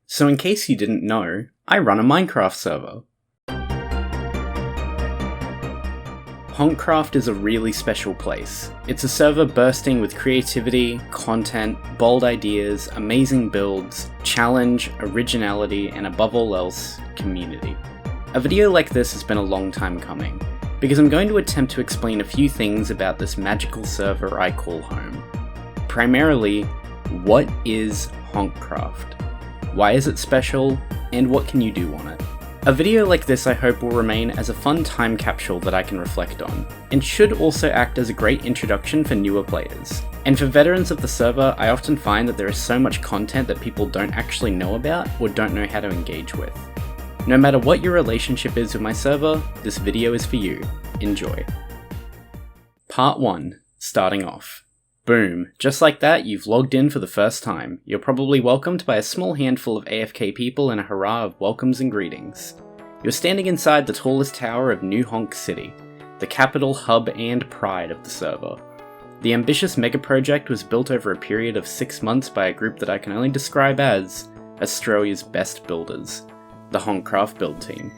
So in case you didn't know, I run a Minecraft server. HjonkCraft is a really special place. It's a server bursting with creativity, content, bold ideas, amazing builds, challenge, originality, and above all else, community. A video like this has been a long time coming, because I'm going to attempt to explain a few things about this magical server I call home. Primarily, what is HjonkCraft? Why is it special, and what can you do on it? A video like this I hope will remain as a fun time capsule that I can reflect on, and should also act as a great introduction for newer players. And for veterans of the server, I often find that there is so much content that people don't actually know about or don't know how to engage with. No matter what your relationship is with my server, this video is for you. Enjoy. Part 1. Starting off. Boom, just like that, you've logged in for the first time. You're probably welcomed by a small handful of AFK people in a hurrah of welcomes and greetings. You're standing inside the tallest tower of New Honk City, the capital, hub, and pride of the server. The ambitious mega project was built over a period of 6 months by a group that I can only describe as Australia's best builders, the HjonkCraft build team.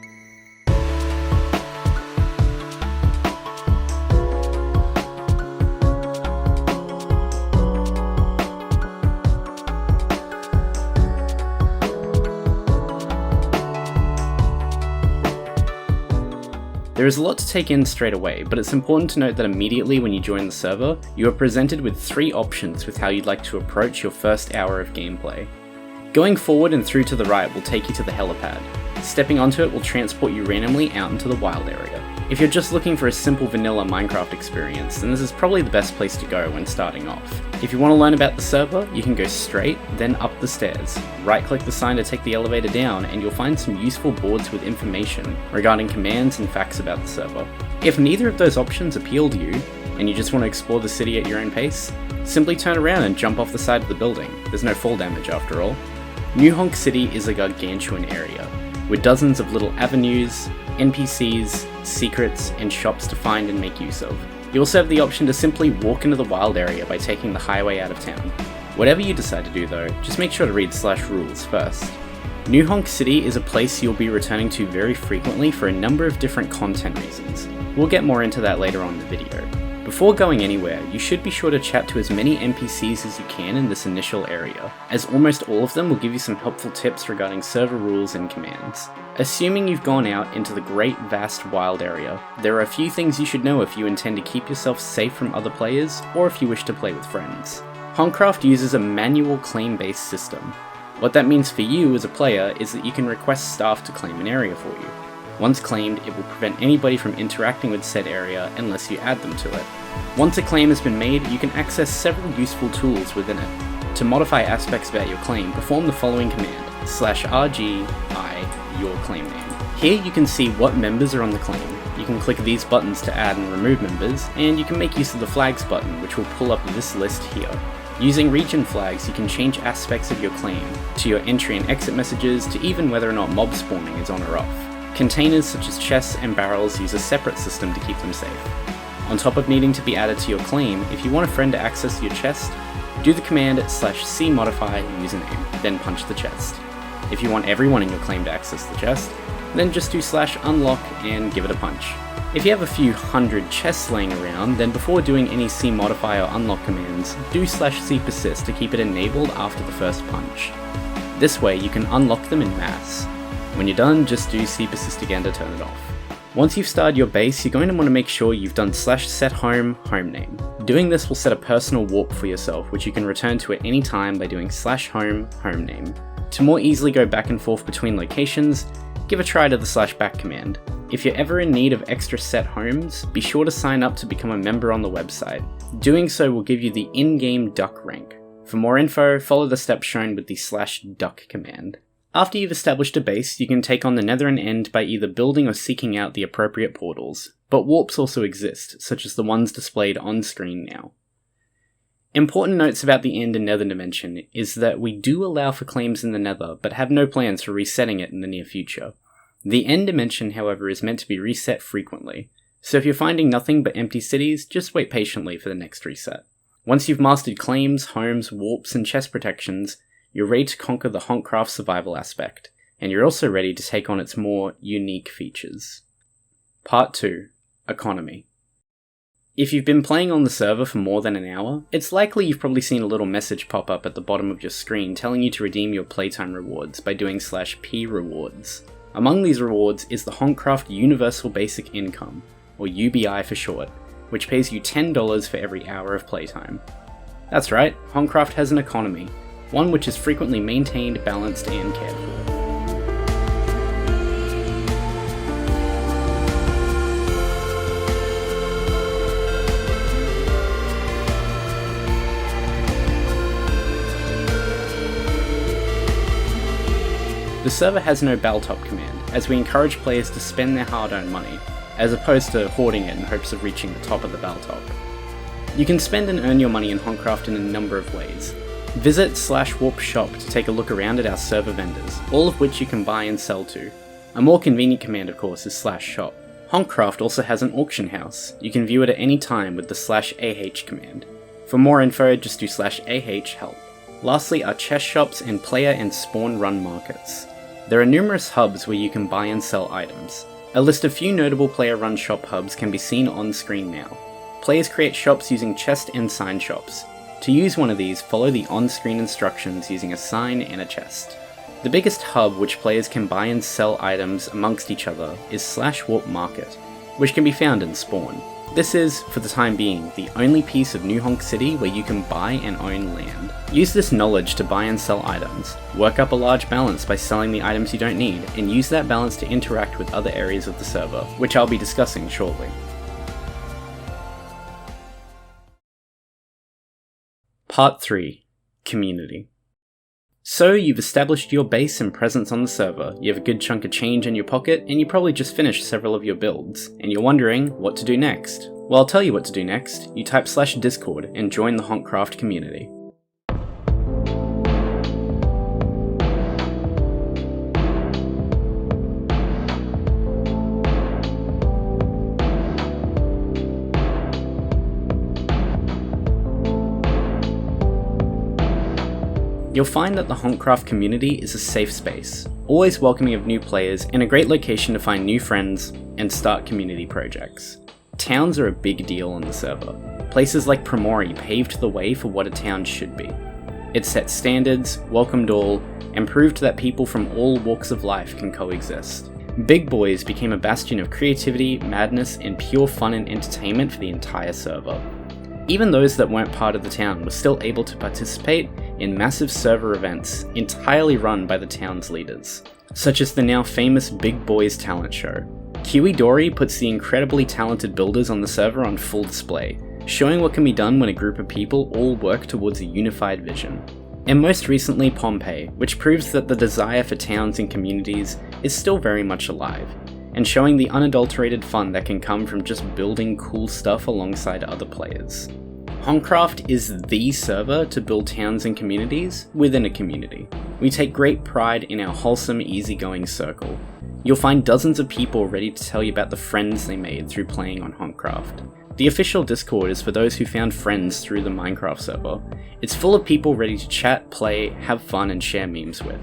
There is a lot to take in straight away, but it's important to note that immediately when you join the server, you are presented with 3 options with how you'd like to approach your first hour of gameplay. Going forward and through to the right will take you to the helipad. Stepping onto it will transport you randomly out into the wild area. If you're just looking for a simple vanilla Minecraft experience, then this is probably the best place to go when starting off. If you want to learn about the server, you can go straight, then up the stairs. Right-click the sign to take the elevator down, and you'll find some useful boards with information regarding commands and facts about the server. If neither of those options appeal to you, and you just want to explore the city at your own pace, simply turn around and jump off the side of the building. There's no fall damage after all. New Honk City is a gargantuan area, with dozens of little avenues, NPCs, secrets, and shops to find and make use of. You also have the option to simply walk into the wild area by taking the highway out of town. Whatever you decide to do though, just make sure to read /rules first. New Honk City is a place you'll be returning to very frequently for a number of different content reasons. We'll get more into that later on in the video. Before going anywhere, you should be sure to chat to as many NPCs as you can in this initial area, as almost all of them will give you some helpful tips regarding server rules and commands. Assuming you've gone out into the great vast wild area, there are a few things you should know if you intend to keep yourself safe from other players, or if you wish to play with friends. HjonkCraft uses a manual claim-based system. What that means for you as a player is that you can request staff to claim an area for you. Once claimed, it will prevent anybody from interacting with said area unless you add them to it. Once a claim has been made, you can access several useful tools within it. To modify aspects about your claim, perform the following command, /RGI, your claim name. Here you can see what members are on the claim. You can click these buttons to add and remove members, and you can make use of the flags button, which will pull up this list here. Using region flags, you can change aspects of your claim, to your entry and exit messages, to even whether or not mob spawning is on or off. Containers such as chests and barrels use a separate system to keep them safe. On top of needing to be added to your claim, if you want a friend to access your chest, do the command /cmodify username, then punch the chest. If you want everyone in your claim to access the chest, then just do /unlock and give it a punch. If you have a few hundred chests laying around, then before doing any cmodify or unlock commands, do /cpersist to keep it enabled after the first punch. This way you can unlock them in mass. When you're done, just do cpersist again to turn it off. Once you've started your base, you're going to want to make sure you've done /sethome home name. Doing this will set a personal warp for yourself, which you can return to at any time by doing /home home name. To more easily go back and forth between locations, give a try to the /back command. If you're ever in need of extra set homes, be sure to sign up to become a member on the website. Doing so will give you the in-game duck rank. For more info, follow the steps shown with the /duck command. After you've established a base, you can take on the Nether and End by either building or seeking out the appropriate portals, but warps also exist, such as the ones displayed on screen now. Important notes about the End and Nether dimension is that we do allow for claims in the Nether, but have no plans for resetting it in the near future. The End dimension, however, is meant to be reset frequently, so if you're finding nothing but empty cities, just wait patiently for the next reset. Once you've mastered claims, homes, warps, and chest protections, you're ready to conquer the HjonkCraft survival aspect, and you're also ready to take on its more unique features. Part 2. Economy. If you've been playing on the server for more than an hour, it's likely you've probably seen a little message pop up at the bottom of your screen telling you to redeem your playtime rewards by doing /P rewards. Among these rewards is the HjonkCraft Universal Basic Income, or UBI for short, which pays you $10 for every hour of playtime. That's right, HjonkCraft has an economy, one which is frequently maintained, balanced, and cared for. The server has no Baltop command, as we encourage players to spend their hard-earned money, as opposed to hoarding it in hopes of reaching the top of the Baltop. You can spend and earn your money in HjonkCraft in a number of ways. Visit /warp shop to take a look around at our server vendors, all of which you can buy and sell to. A more convenient command, of course, is /shop. HjonkCraft also has an auction house. You can view it at any time with the /ah command. For more info, just do /ah help. Lastly are chest shops and player and spawn run markets. There are numerous hubs where you can buy and sell items. A list of few notable player-run shop hubs can be seen on screen now. Players create shops using chest and sign shops. To use one of these, follow the on-screen instructions using a sign and a chest. The biggest hub which players can buy and sell items amongst each other is /warp market, which can be found in Spawn. This is, for the time being, the only piece of New Honk City where you can buy and own land. Use this knowledge to buy and sell items, work up a large balance by selling the items you don't need, and use that balance to interact with other areas of the server, which I'll be discussing shortly. Part 3. Community. So you've established your base and presence on the server, you have a good chunk of change in your pocket, and you probably just finished several of your builds, and you're wondering what to do next. Well, I'll tell you what to do next. You type /Discord and join the HjonkCraft community. You'll find that the HjonkCraft community is a safe space, always welcoming of new players and a great location to find new friends and start community projects. Towns are a big deal on the server. Places like Primori paved the way for what a town should be. It set standards, welcomed all, and proved that people from all walks of life can coexist. Big Boys became a bastion of creativity, madness, and pure fun and entertainment for the entire server. Even those that weren't part of the town were still able to participate in massive server events entirely run by the town's leaders, such as the now famous Big Boys talent show. Kiwi Dory puts the incredibly talented builders on the server on full display, showing what can be done when a group of people all work towards a unified vision. And most recently Pompeii, which proves that the desire for towns and communities is still very much alive, and showing the unadulterated fun that can come from just building cool stuff alongside other players. HjonkCraft is the server to build towns and communities within a community. We take great pride in our wholesome, easygoing circle. You'll find dozens of people ready to tell you about the friends they made through playing on HjonkCraft. The official Discord is for those who found friends through the Minecraft server. It's full of people ready to chat, play, have fun, and share memes with.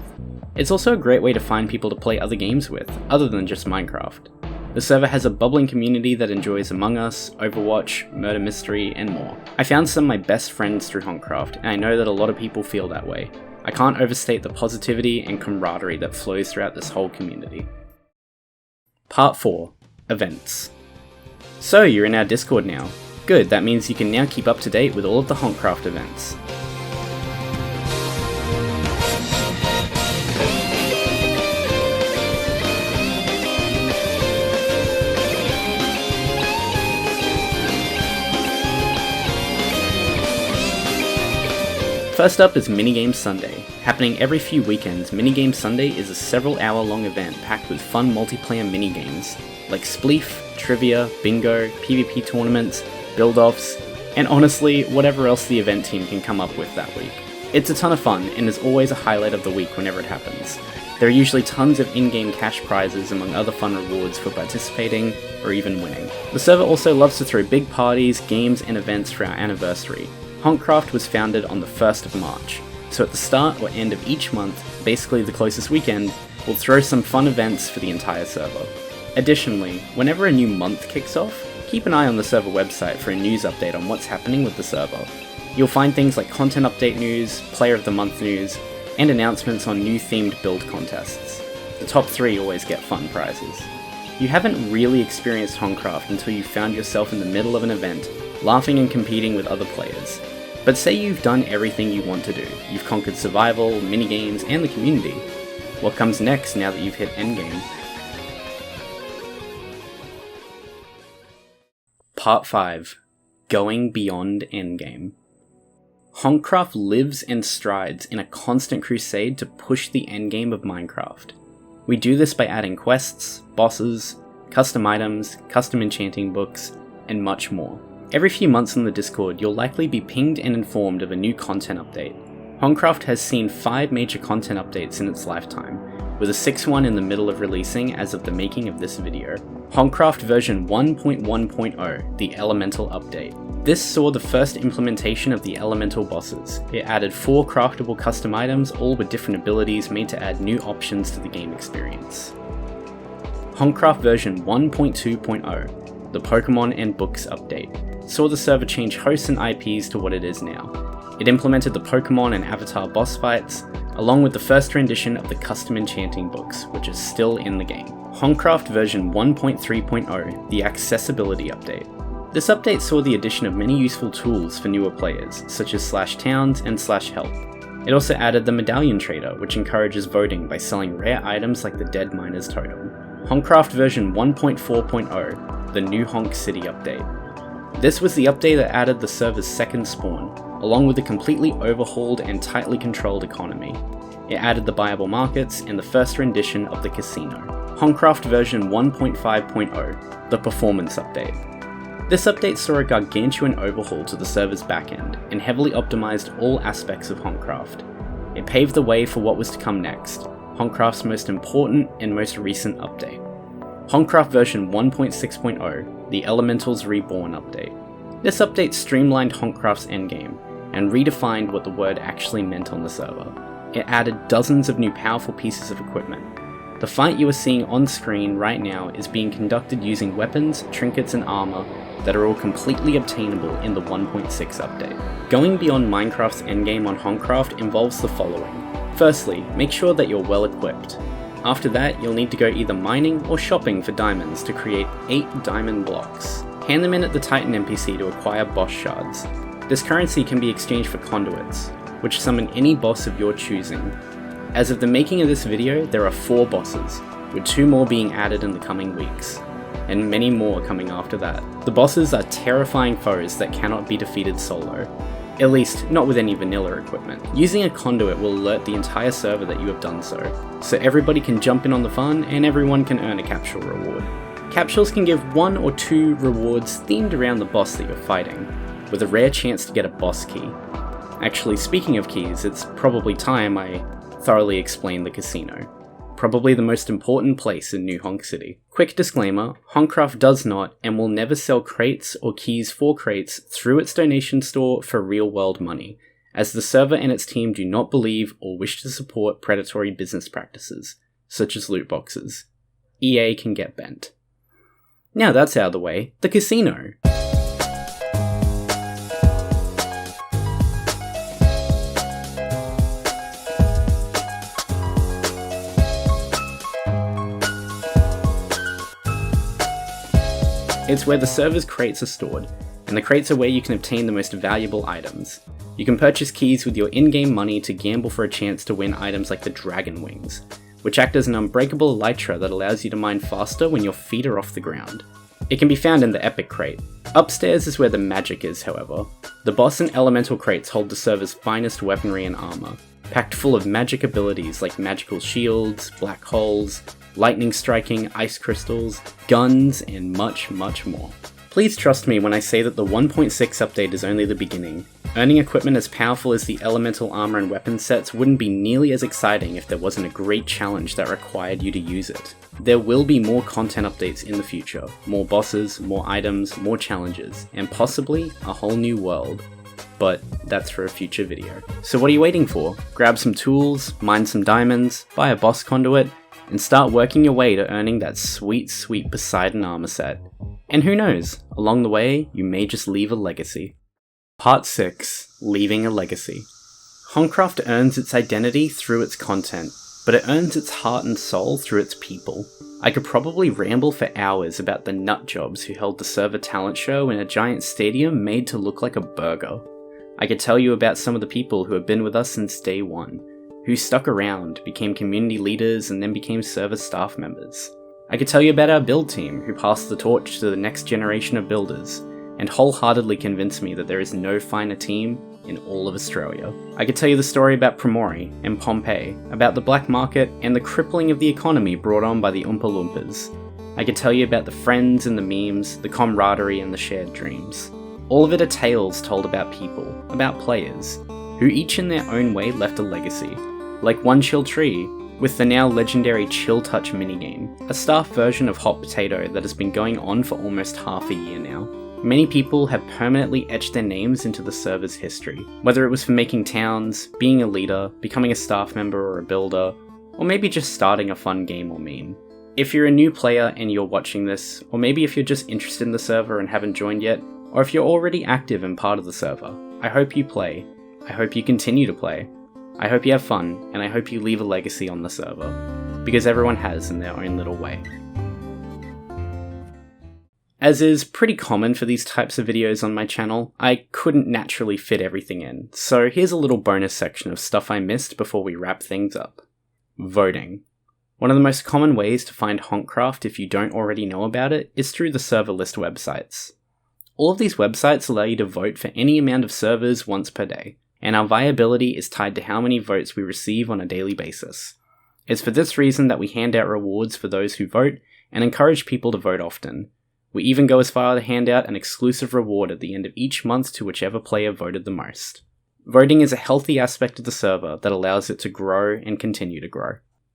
It's also a great way to find people to play other games with, other than just Minecraft. The server has a bubbling community that enjoys Among Us, Overwatch, Murder Mystery, and more. I found some of my best friends through HjonkCraft, and I know that a lot of people feel that way. I can't overstate the positivity and camaraderie that flows throughout this whole community. Part 4. Events. So you're in our Discord now. Good, that means you can now keep up to date with all of the HjonkCraft events. First up is Minigame Sunday. Happening every few weekends, Minigame Sunday is a several-hour-long event packed with fun multiplayer minigames, like Spleef, Trivia, Bingo, PvP tournaments, build-offs, and honestly, whatever else the event team can come up with that week. It's a ton of fun, and is always a highlight of the week whenever it happens. There are usually tons of in-game cash prizes among other fun rewards for participating, or even winning. The server also loves to throw big parties, games, and events for our anniversary. HjonkCraft was founded on the 1st of March. So at the start or end of each month, basically the closest weekend, we'll throw some fun events for the entire server. Additionally, whenever a new month kicks off, keep an eye on the server website for a news update on what's happening with the server. You'll find things like content update news, player of the month news, and announcements on new themed build contests. The top 3 always get fun prizes. You haven't really experienced HjonkCraft until you found yourself in the middle of an event, laughing and competing with other players. But say you've done everything you want to do. You've conquered survival, minigames, and the community. What comes next now that you've hit Endgame? Part 5. Going Beyond Endgame. HjonkCraft lives and strides in a constant crusade to push the endgame of Minecraft. We do this by adding quests, bosses, custom items, custom enchanting books, and much more. Every few months on the Discord, you'll likely be pinged and informed of a new content update. HjonkCraft has seen 5 major content updates in its lifetime, with a 6th one in the middle of releasing as of the making of this video. HjonkCraft version 1.1.0, the Elemental Update. This saw the first implementation of the elemental bosses. It added 4 craftable custom items, all with different abilities made to add new options to the game experience. HjonkCraft version 1.2.0, the Pokemon and Books Update, saw the server change hosts and IPs to what it is now. It implemented the Pokemon and Avatar boss fights, along with the first rendition of the custom enchanting books, which is still in the game. HjonkCraft version 1.3.0, the Accessibility Update. This update saw the addition of many useful tools for newer players, such as /towns and /help. It also added the Medallion Trader, which encourages voting by selling rare items like the Dead Miner's Totem. HjonkCraft version 1.4.0, the New Honk City Update. This was the update that added the server's second spawn, along with a completely overhauled and tightly controlled economy. It added the buyable markets and the first rendition of the casino. HjonkCraft version 1.5.0, the Performance Update. This update saw a gargantuan overhaul to the server's backend and heavily optimized all aspects of HjonkCraft. It paved the way for what was to come next, HjonkCraft's most important and most recent update. HjonkCraft version 1.6.0, the Elementals Reborn Update. This update streamlined HjonkCraft's endgame and redefined what the word actually meant on the server. It added dozens of new powerful pieces of equipment. The fight you are seeing on screen right now is being conducted using weapons, trinkets, and armor that are all completely obtainable in the 1.6 update. Going beyond Minecraft's endgame on HjonkCraft involves the following. Firstly, make sure that you're well equipped. After that, you'll need to go either mining or shopping for diamonds to create 8 diamond blocks. Hand them in at the Titan NPC to acquire boss shards. This currency can be exchanged for conduits, which summon any boss of your choosing. As of the making of this video, there are 4 bosses, with 2 more being added in the coming weeks, and many more coming after that. The bosses are terrifying foes that cannot be defeated solo, at least not with any vanilla equipment. Using a conduit will alert the entire server that you have done so everybody can jump in on the fun and everyone can earn a capsule reward. Capsules can give 1 or 2 rewards themed around the boss that you're fighting, with a rare chance to get a boss key. Actually, speaking of keys, it's probably time I thoroughly explain the casino. Probably the most important place in New Honk City. Quick disclaimer, HjonkCraft does not and will never sell crates or keys for crates through its donation store for real world money, as the server and its team do not believe or wish to support predatory business practices, such as loot boxes. EA can get bent. Now that's out of the way, the casino. It's where the server's crates are stored, and the crates are where you can obtain the most valuable items. You can purchase keys with your in-game money to gamble for a chance to win items like the Dragon Wings, which act as an unbreakable elytra that allows you to mine faster when your feet are off the ground. It can be found in the Epic Crate. Upstairs is where the magic is, however. The boss and elemental crates hold the server's finest weaponry and armor, packed full of magic abilities like magical shields, black holes, lightning striking, ice crystals, guns, and much, much more. Please trust me when I say that the 1.6 update is only the beginning. Earning equipment as powerful as the elemental armor and weapon sets wouldn't be nearly as exciting if there wasn't a great challenge that required you to use it. There will be more content updates in the future, more bosses, more items, more challenges, and possibly a whole new world. but that's for a future video. So what are you waiting for? Grab some tools, mine some diamonds, buy a boss conduit, and start working your way to earning that sweet, sweet Poseidon armor set. And who knows, along the way, you may just leave a legacy. Part 6, Leaving a Legacy. HjonkCraft earns its identity through its content, but it earns its heart and soul through its people. I could probably ramble for hours about the nutjobs who held the server talent show in a giant stadium made to look like a burger. I could tell you about some of the people who have been with us since day one, who stuck around, became community leaders, and then became server staff members. I could tell you about our build team, who passed the torch to the next generation of builders, and wholeheartedly convinced me that there is no finer team in all of Australia. I could tell you the story about Primori and Pompeii, about the black market and the crippling of the economy brought on by the Oompa Loompas. I could tell you about the friends and the memes, the camaraderie and the shared dreams. All of it are tales told about people, about players, who each in their own way left a legacy. Like One Chill Tree, with the now legendary Chill Touch minigame, a staff version of Hot Potato that has been going on for almost half a year now. Many people have permanently etched their names into the server's history, whether it was for making towns, being a leader, becoming a staff member or a builder, or maybe just starting a fun game or meme. If you're a new player and you're watching this, or maybe if you're just interested in the server and haven't joined yet, or if you're already active and part of the server, I hope you play. I hope you continue to play. I hope you have fun, and I hope you leave a legacy on the server, because everyone has in their own little way. As is pretty common for these types of videos on my channel, I couldn't naturally fit everything in, so here's a little bonus section of stuff I missed before we wrap things up. Voting. One of the most common ways to find HjonkCraft if you don't already know about it is through the server list websites. All of these websites allow you to vote for any amount of servers once per day, and our viability is tied to how many votes we receive on a daily basis. It's for this reason that we hand out rewards for those who vote and encourage people to vote often. We even go as far to hand out an exclusive reward at the end of each month to whichever player voted the most. Voting is a healthy aspect of the server that allows it to grow and continue to grow.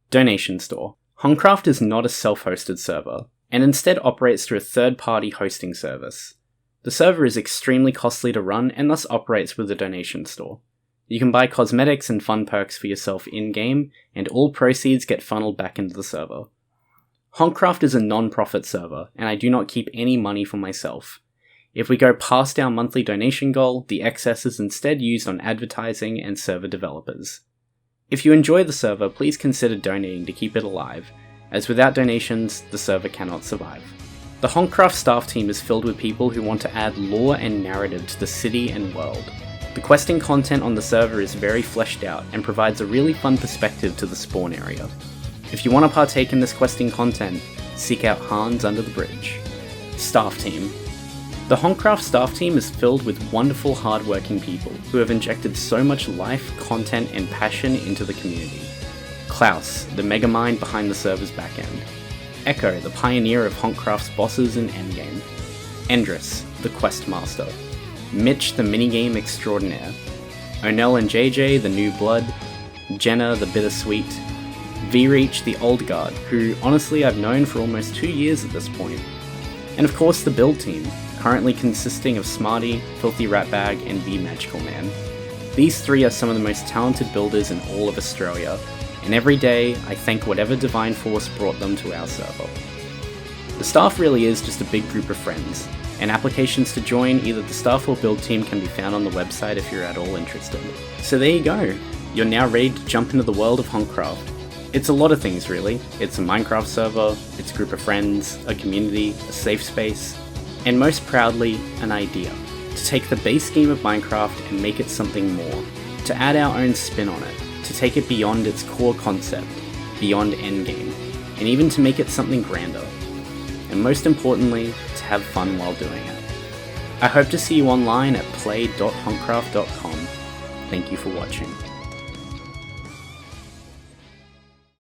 Donation store. HjonkCraft is not a self-hosted server, and instead operates through a third-party hosting service. The server is extremely costly to run and thus operates with a donation store. You can buy cosmetics and fun perks for yourself in-game, and all proceeds get funneled back into the server. HjonkCraft is a non-profit server, and I do not keep any money for myself. If we go past our monthly donation goal, the excess is instead used on advertising and server developers. If you enjoy the server, please consider donating to keep it alive, as without donations, the server cannot survive. The HjonkCraft staff team is filled with people who want to add lore and narrative to the city and world. The questing content on the server is very fleshed out and provides a really fun perspective to the spawn area. If you want to partake in this questing content, seek out Hans Under the Bridge. Staff team. The HjonkCraft staff team is filled with wonderful hard-working people who have injected so much life, content and passion into the community. Klaus, the megamind behind the server's backend. Echo, the pioneer of HjonkCraft's bosses in Endgame. Endress, the quest master. Mitch, the minigame extraordinaire. Onel and JJ, the new blood. Jenna, the bittersweet. V-Reach, the old guard, who honestly I've known for almost 2 years at this point. And of course the build team, currently consisting of Smarty, Filthy Ratbag and V-Magical Man. These three are some of the most talented builders in all of Australia, and every day I thank whatever divine force brought them to our server. The staff really is just a big group of friends, and applications to join either the staff or build team can be found on the website if you're at all interested. So there you go, you're now ready to jump into the world of HjonkCraft. It's a lot of things really. It's a Minecraft server, it's a group of friends, a community, a safe space, and most proudly, an idea. To take the base game of Minecraft and make it something more. To add our own spin on it. To take it beyond its core concept, beyond Endgame, and even to make it something grander. And most importantly, to have fun while doing it. I hope to see you online at play.hjonkcraft.com. Thank you for watching.